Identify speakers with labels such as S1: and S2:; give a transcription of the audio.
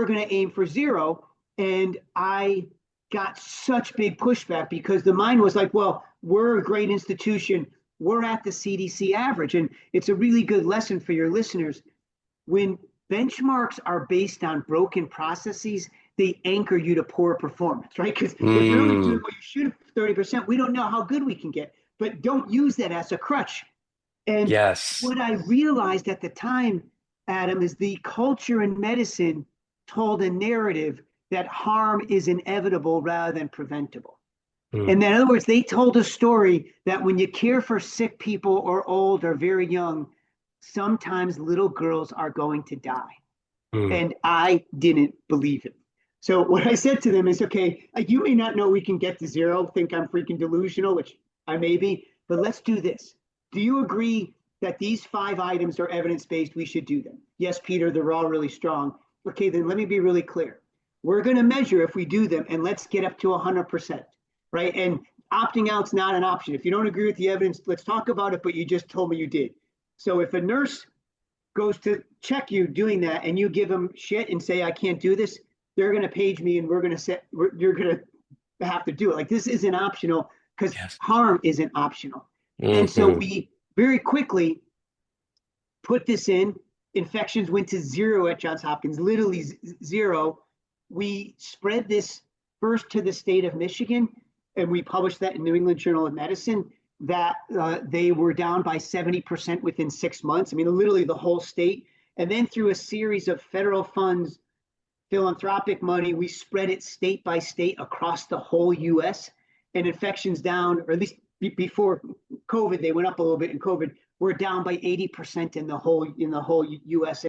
S1: we're going to aim for zero. And I got such big pushback because the mind was like, well, we're a great institution. We're at the CDC average. And it's a really good lesson for your listeners. When benchmarks are based on broken processes, they anchor you to poor performance, right? Because if you're only doing what you should 30%, we don't know how good we can get. But don't use that as a crutch. And
S2: Yes.
S1: what I realized at the time, Adam, is the culture in medicine told a narrative that harm is inevitable rather than preventable.
S2: Mm,
S1: And in other words, they told a story that when you care for sick people or old or very young, sometimes little girls are going to die.
S2: mm.
S1: And I didn't believe it. So what I said to them is, okay, you may not know we can get to zero, think I'm freaking delusional, which I may be, but let's do this. Do you agree that these 5 items are evidence-based? We should do them. Yes, Peter, they're all really strong. Okay, then let me be really clear. We're going to measure if we do them, and let's get up to 100%, right? And opting out's not an option. If you don't agree with the evidence, let's talk about it, but you just told me you did. So if a nurse goes to check you doing that and you give them shit and say, I can't do this, they're going to page me and we're going to set, you're going to have to do it. Like this isn't optional because
S2: Yes.
S1: harm isn't optional. And so
S2: Hmm.
S1: we very quickly put this in. Infections went to zero at Johns Hopkins, literally zero. We spread this first to the state of Michigan, and we published that in New England Journal of Medicine that they were down by 70% within 6 months. I mean, literally the whole state. And then through a series of federal funds, philanthropic money, we spread it state by state across the whole US. And infections down, or at least before COVID, they went up a little bit in COVID. We're down by 80% in the whole US.